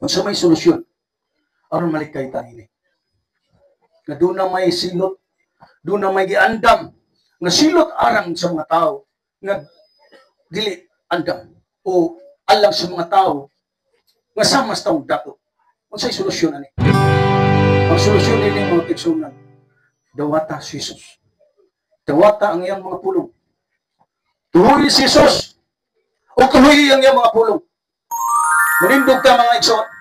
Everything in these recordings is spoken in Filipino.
Kung sa may solusyon, aron malikay tayo ni. Na doon na may silot, doon na may giandam, nga silot arang sa mga tao, nga dili andam, o alam sa mga tao, nga samas taong dato. Kung sa'y solusyon ani. Ang solusyon nila mga tiksunan, dawata si Jesus. Dawata ang iyang mga pulong. Tuhoy si Jesus, o tuhoy ang iyang mga pulong. Manindog ka mga igsoon.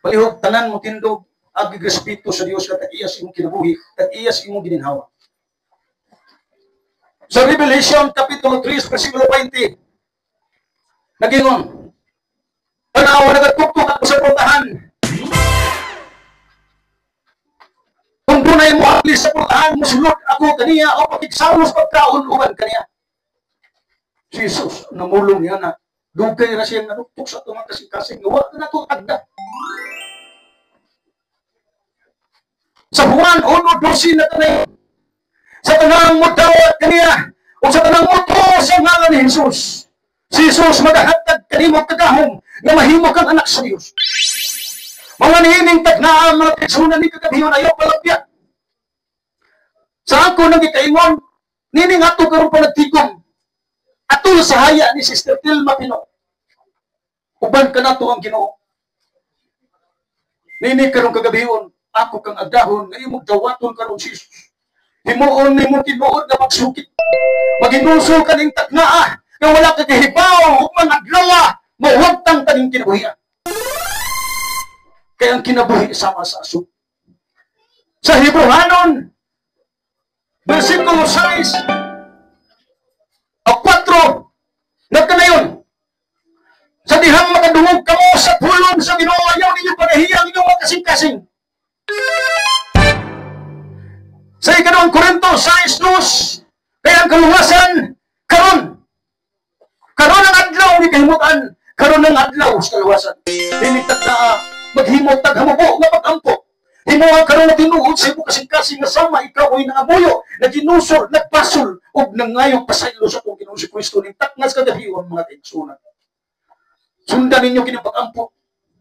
Palihog, tanan mo tindog, agig respeto sa Diyos at iyas imong kinabuhi, at iyas imong gininhawa. Sa Revelation, Kapitulo 3, versikulo 20, nagingon, tanawa, nagatutok ako sa puntahan. Kung dunay mo atlis sa puntahan, musulod ako kaniya, o pakiksalos pagkaon-uban kaniya. Jesus, namulong niya na, dugay na siyang nanuktok sa itong kasing-kasing, wala na ito agda. Sa Juan 1:12 na tanay, sa tanang mo dawat kaniya, o sa tanang mo to sa ngalan ni Jesus. Si Jesus magahatag kanimo kagahom na mahimo kang anak sa Diyos. Mga niining tagnaan, mga pitsunan ni kagabiyon, ayaw palapya. Sa ako nang ikaingon, nining ato karon pa nagtikom. Ato sa haya ni Sister Tilma Pino. Uban ka na to ang Ginoo. Nining karon kagabiyon, ako kang agdahon, na imong dawaton karon si Jesus. Himuon ni mo tinuod na magsukit. Maginuso ka ning tagnaa, na wala ka kahibaw, o mga adlawa, mawagtang taning kinabuhian. Kaya ang kinabuhi sama sa aso. Sa Hebrehanon, versikulo 6, o 4, nagkanayon, sa dihang makadungog ka mo sa pulong sa Ginoo, ayaw ninyo panahiyang inyong mga kasing-kasing. Sa ikanong Korinto 6:2, kaya ang kaluwasan, karon ang adlaw ni kahimutan, karon ang adlaw sa kaluwasan. Dinitag na maghimot taghamubo nga pag-ampo. Himuha karon na tinuod sa imo kasing-kasing nga sama ikaw ay nangamuyo, naginusol, nagpasol, ug nangayong pasaylo sa kong Ginoo si Kristo ning taknas kagahiyon mga igsunan. Sundan ninyo kini pag-ampo.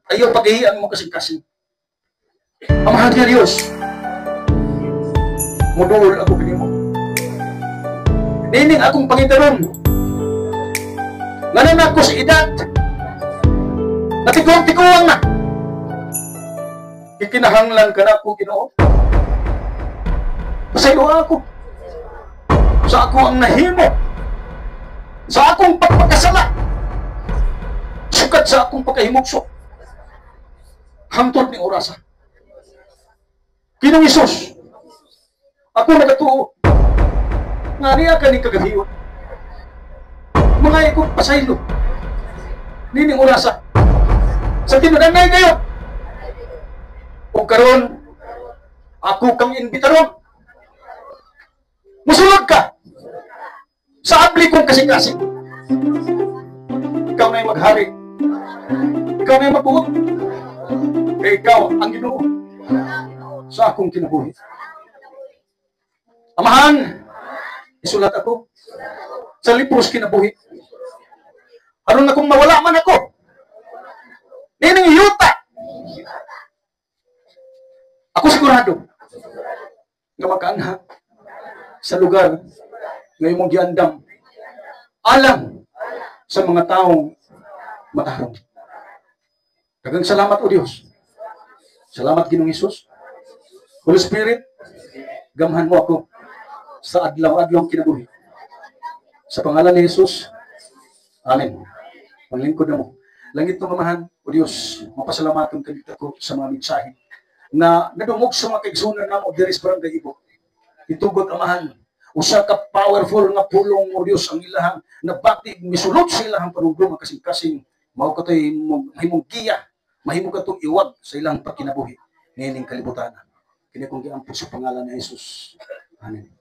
Ayaw paghihian mo kasing-kasing. Ang mahal niya Diyos, muduol ako kanimo. Nining akong pangitaron. Ngayon ako sa edad, natigong-tigong na. Ikinahanglan ka na ako, Ginoo. Pasaylo ako. Sa ako ang nahimo. Sa akong pagpagkasala. Sukat sa akong pagkahimugso. Hangtod ni orasa. Kinong Isus, ako nagatuo. Nga niya ka ni kagahiyon. Mga ikong pasaylo. Nining orasa. Sa tinudanay kayo. O karon, ako kang imbitaron. Musulog ka. Sa abli kong kasing-kasing. Ikaw na yung maghari. Ikaw na yung magbuot. Kaya ikaw ang Ginoo sa akong kinabuhi. Amahan, isulat ako sa libros kinabuhi. Aron akong mawala man ako. Nining yuta. Ako sigurado nga makaanha sa lugar nga imong giandam alam sa mga taong matarong. Daghang salamat o Dios. Salamat Ginoong Hesus. Holy Spirit, gamhan mo ako sa adlaw-adlaw kinabuhi. Sa pangalan ni Jesus, amen. Panglingkod na mo. Langit ng amahan, o Diyos, mapasalamaton kanito ko sa mga mensahe na nadungog sa mga kaigsunan na mo diris barangay Ibo. Itugot amahan, usa ka powerful nga pulong o Diyos ang ilahang nabati, misulot sa ilahang panugdong kasing-kasing mao katoy mahimong giya, mahimo katong iwag sa ilang pagkinabuhi nining kalibutan. Kini kong giampo sa pangalan ni Jesus. Amen.